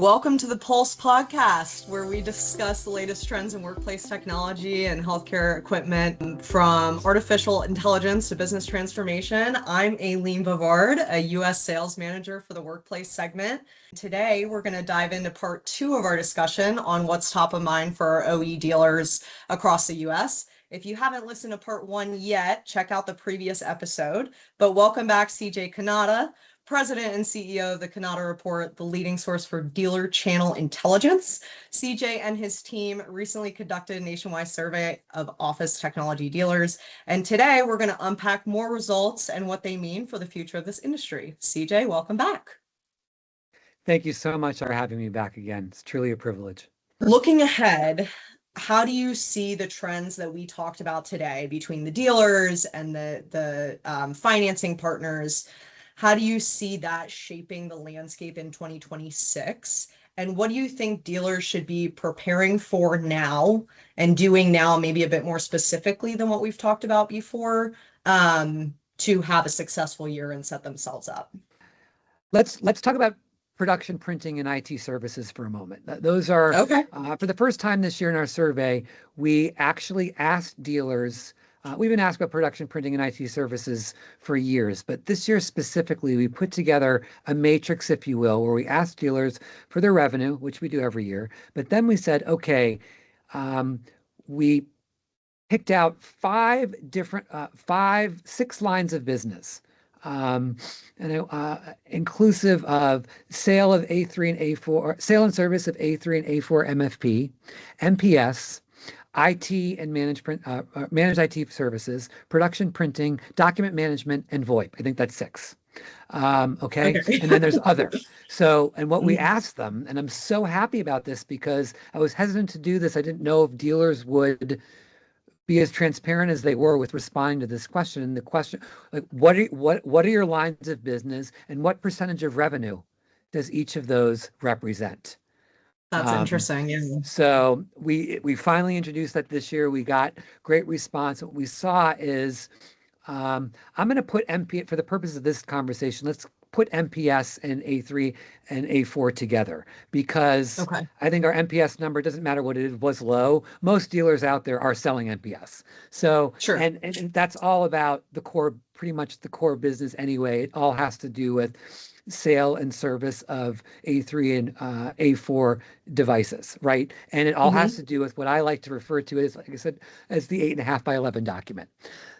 Welcome to the Pulse podcast, where we discuss the latest trends in workplace technology and healthcare equipment, from artificial intelligence to business transformation. I'm Aileen Bavard, a U.S. sales manager for the workplace segment. Today, we're going to dive into part 2 of our discussion on what's top of mind for our OE dealers across the U.S. If you haven't listened to part 1 yet, check out the previous episode. But welcome back, CJ Cannata, President and CEO of the Cannata Report, the leading source for dealer channel intelligence. CJ and his team recently conducted a nationwide survey of office technology dealers. And today we're going to unpack more results and what they mean for the future of this industry. CJ, welcome back. Thank you so much for having me back again. It's truly a privilege. Looking ahead, how do you see the trends that we talked about today between the dealers and the financing partners? How do you see that shaping the landscape in 2026? And what do you think dealers should be preparing for now and doing now, maybe a bit more specifically than what we've talked about before, to have a successful year and set themselves up? Let's talk about production printing and IT services for a moment. Those are, Okay. For the first time this year in our survey, we actually asked dealers. We've been asked about production printing and IT services for years, but this year specifically, we put together a matrix, if you will, where we asked dealers for their revenue, which we do every year. But then we said, okay, we picked out 6 lines of business, inclusive of sale of A3 and A4, sale and service of A3 and A4 MFP, MPS, IT and managed IT services, production printing, document management, and VoIP. I think that's 6. Okay. And then there's other. So, and what we asked them, and I'm so happy about this because I was hesitant to do this. I didn't know if dealers would be as transparent as they were with responding to this question. And the question, like, what are your lines of business and what percentage of revenue does each of those represent? That's interesting. Yeah. So we finally introduced that this year. We got great response. What we saw is, I'm going to put MP for the purpose of this conversation. Let's put MPS and A3 and A4 together because I think our MPS number, doesn't matter what it was, low. Most dealers out there are selling MPS. So, Sure. And that's all about the core, pretty much the core business anyway. It all has to do with sale and service of A3 and A4 devices, right? And it all has to do with what I like to refer to as, like I said, as the 8.5 by 11 document.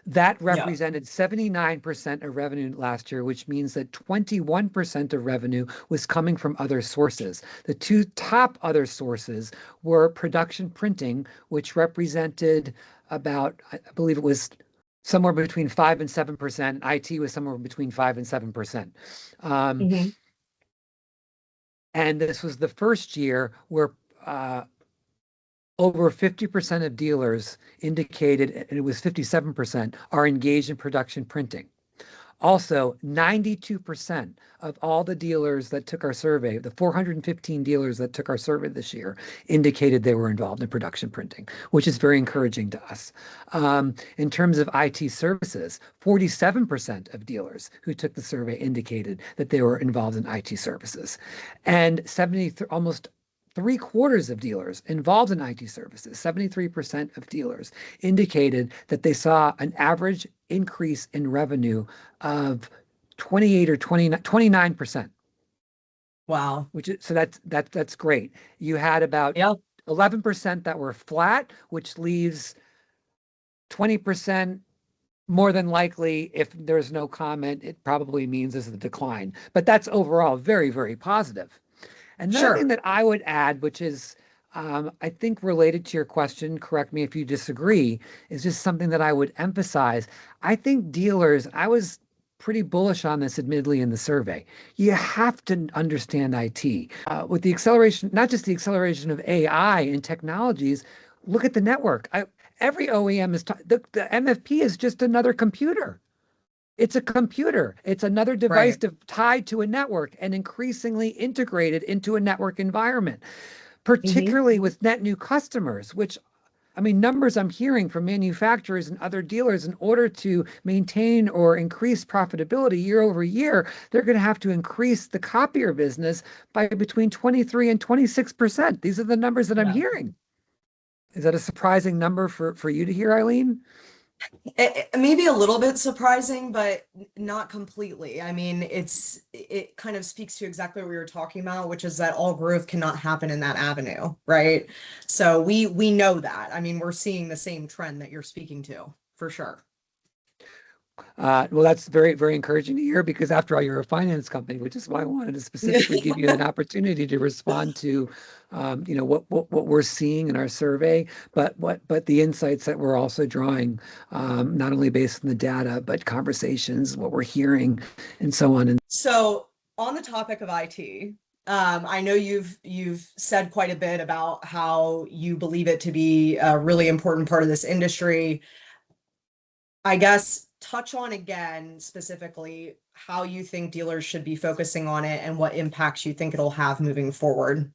That represented 79% of revenue last year, which means that 21% of revenue was coming from other sources. The 2 top other sources were production printing, which represented about, I believe it was somewhere between 5 and 7%. IT was somewhere between 5 and 7%. And this was the first year where over 50% of dealers indicated, and it was 57%, are engaged in production printing. Also, 92% of all the dealers that took our survey, the 415 dealers that took our survey this year, indicated they were involved in production printing, which is very encouraging to us. In terms of IT services, 47% of dealers who took the survey indicated that they were involved in IT services. And almost 3/4 of dealers involved in IT services, 73% of dealers, indicated that they saw an average increase in revenue of 28 or 29%. Wow. So that's great. You had about 11% that were flat, which leaves 20%. More than likely, if there's no comment, it probably means there's a decline. But that's overall very, very positive. Another thing that I would add, which is, I think, related to your question, correct me if you disagree, is just something that I would emphasize. I think dealers, I was pretty bullish on this, admittedly, in the survey. You have to understand IT. With the acceleration, not just the acceleration of AI and technologies, look at the network. Every OEM is, the MFP is just another computer. It's a computer. It's another device tied to a network and increasingly integrated into a network environment, particularly with net new customers, which I mean, numbers I'm hearing from manufacturers and other dealers in order to maintain or increase profitability year over year, they're going to have to increase the copier business by between 23 and 26%. These are the numbers that I'm Yeah. hearing. Is that a surprising number for you to hear, Eileen? Maybe a little bit surprising, but not completely. I mean, it kind of speaks to exactly what we were talking about, which is that all growth cannot happen in that avenue, right? So we know that. I mean, we're seeing the same trend that you're speaking to, for sure. Well, that's very, very encouraging to hear because after all, you're a finance company, which is why I wanted to specifically give you an opportunity to respond to, what we're seeing in our survey, but the insights that we're also drawing, not only based on the data, but conversations, what we're hearing, and so on. And So on the topic of IT, I know you've said quite a bit about how you believe it to be a really important part of this industry. I guess touch on again specifically how you think dealers should be focusing on it and what impacts you think it'll have moving forward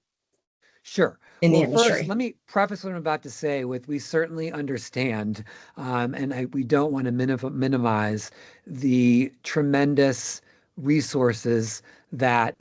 Sure. in the Well, first, industry. let me preface what I'm about to say with we certainly understand, we don't want to minimize the tremendous resources that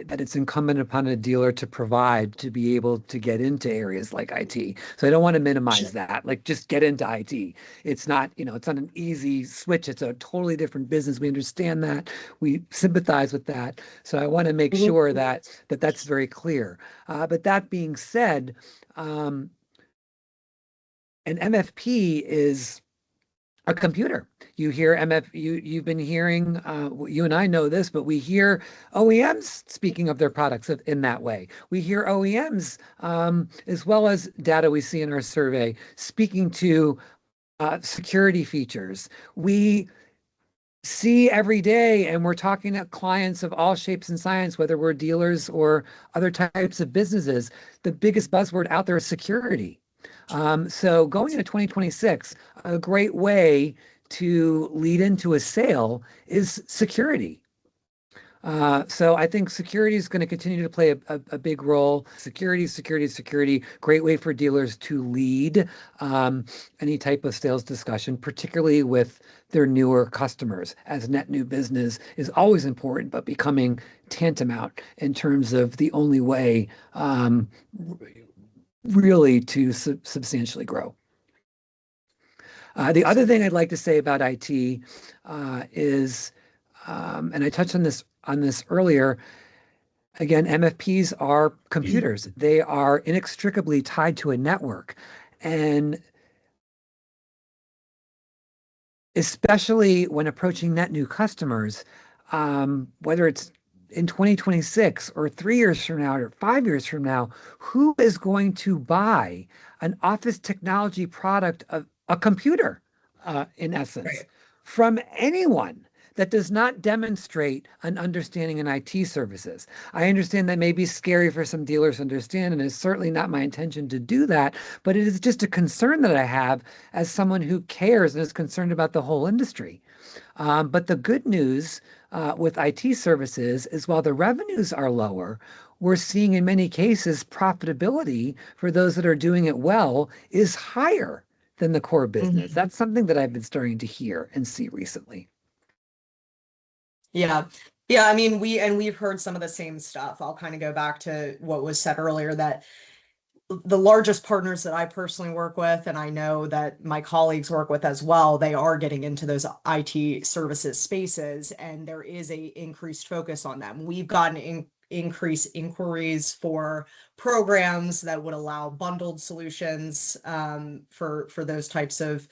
that it's incumbent upon a dealer to provide to be able to get into areas like IT. So I don't want to minimize that. Like just get into IT. It's not, it's not an easy switch. It's a totally different business. We understand that. We sympathize with that. So I want to make Mhm. sure that that's very clear. But that being said, um, an MFP is a computer. You hear you've been hearing, you and I know this, but we hear OEMs speaking of their products in that way. We hear OEMs, as well as data we see in our survey, speaking to security features. We see every day, and we're talking to clients of all shapes and sizes, whether we're dealers or other types of businesses. The biggest buzzword out there is security. So going into 2026, a great way to lead into a sale is security. So I think security is going to continue to play a big role. Security, security, security. Great way for dealers to lead any type of sales discussion, particularly with their newer customers, as net new business is always important, but becoming tantamount in terms of the only way really to substantially grow. The other thing I'd like to say about IT is, and I touched on this earlier. Again, MFPs are computers. They are inextricably tied to a network, and especially when approaching net new customers, whether it's in 2026 or 3 years from now or 5 years from now, who is going to buy an office technology product of a computer, in essence, Right. from anyone that does not demonstrate an understanding in IT services? I understand that may be scary for some dealers to understand, and it's certainly not my intention to do that, but it is just a concern that I have as someone who cares and is concerned about the whole industry. But the good news with IT services is while the revenues are lower, we're seeing in many cases profitability for those that are doing it well is higher than the core business. Mhm. That's something that I've been starting to hear and see recently. Yeah. Yeah, I mean, we've heard some of the same stuff. I'll kind of go back to what was said earlier that the largest partners that I personally work with, and I know that my colleagues work with as well, they are getting into those IT services spaces, and there is a increased focus on them. We've gotten increased inquiries for programs that would allow bundled solutions for those types of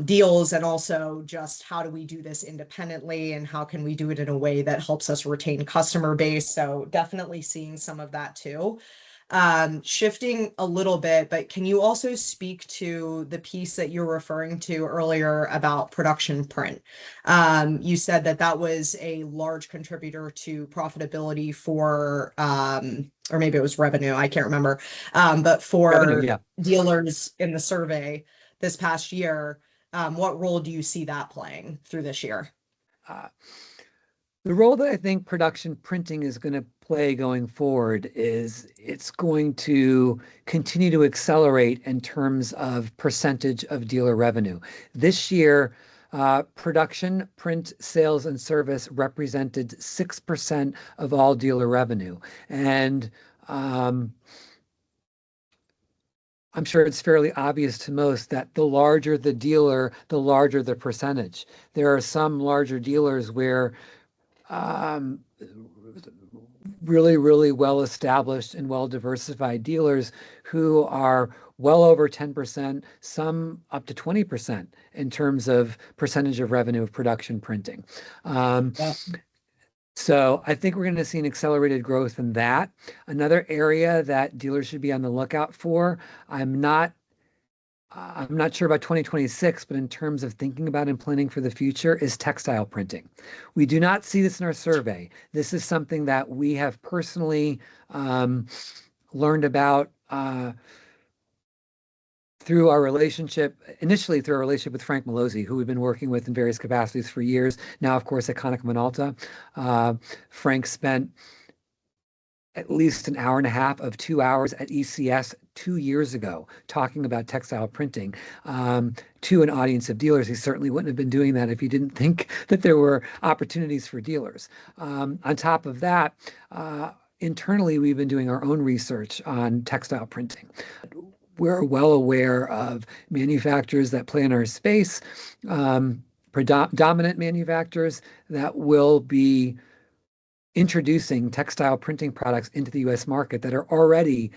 deals, and also just how do we do this independently and how can we do it in a way that helps us retain customer base. So definitely seeing some of that too. Shifting a little bit, but can you also speak to the piece that you're referring to earlier about production print? You said that that was a large contributor to profitability for, or maybe it was revenue, I can't remember, but Revenue, for yeah. dealers in the survey this past year, what role do you see that playing through this year? Uh, the role that I think production printing is going to play going forward is it's going to continue to accelerate in terms of percentage of dealer revenue. This year, production, print, sales, and service represented 6% of all dealer revenue. And I'm sure it's fairly obvious to most that the larger the dealer, the larger the percentage. There are some larger dealers where really well-established and well-diversified dealers who are well over 10%, some up to 20% in terms of percentage of revenue of production printing. Yeah. So I think we're going to see an accelerated growth in that. Another area that dealers should be on the lookout for, I'm not sure about 2026, but in terms of thinking about and planning for the future, is textile printing. We do not see this in our survey. This is something that we have personally learned about through our relationship, initially through our relationship with Frank Malozzi, who we've been working with in various capacities for years. Now, of course, at Konica Minolta. Frank spent at least an hour and a half of 2 hours at ECS 2 years ago talking about textile printing to an audience of dealers. He certainly wouldn't have been doing that if he didn't think that there were opportunities for dealers. On top of that, internally, we've been doing our own research on textile printing. We're well aware of manufacturers that play in our space, dominant manufacturers that will be introducing textile printing products into the U.S. market that are already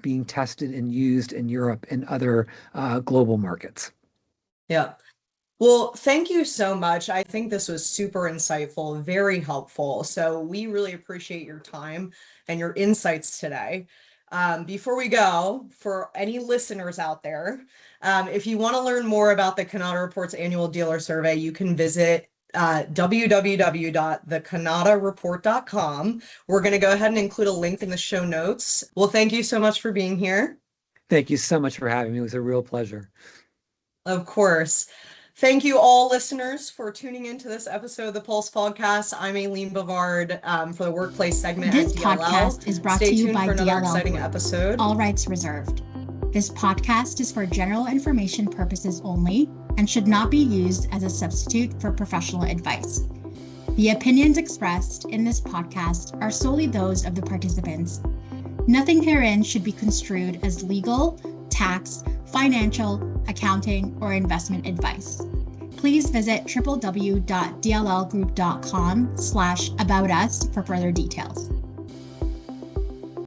being tested and used in Europe and other global markets. Yeah. Well, thank you so much. I think this was super insightful, very helpful. So we really appreciate your time and your insights today. Before we go, for any listeners out there, if you want to learn more about the Cannata Report's annual dealer survey, you can visit www.thecannatareport.com. We're going to go ahead and include a link in the show notes. Well, thank you so much for being here. Thank you so much for having me. It was a real pleasure. Of course. Thank you all listeners for tuning into this episode of the Pulse Podcast. I'm Aileen Bavard for the workplace segment This at DLL. podcast is brought Stay to you tuned by for another DLL exciting Group. episode. All rights reserved. This podcast is for general information purposes only and should not be used as a substitute for professional advice. The opinions expressed in this podcast are solely those of the participants. Nothing herein should be construed as legal, tax, financial, accounting, or investment advice. Please visit www.dllgroup.com/aboutus for further details.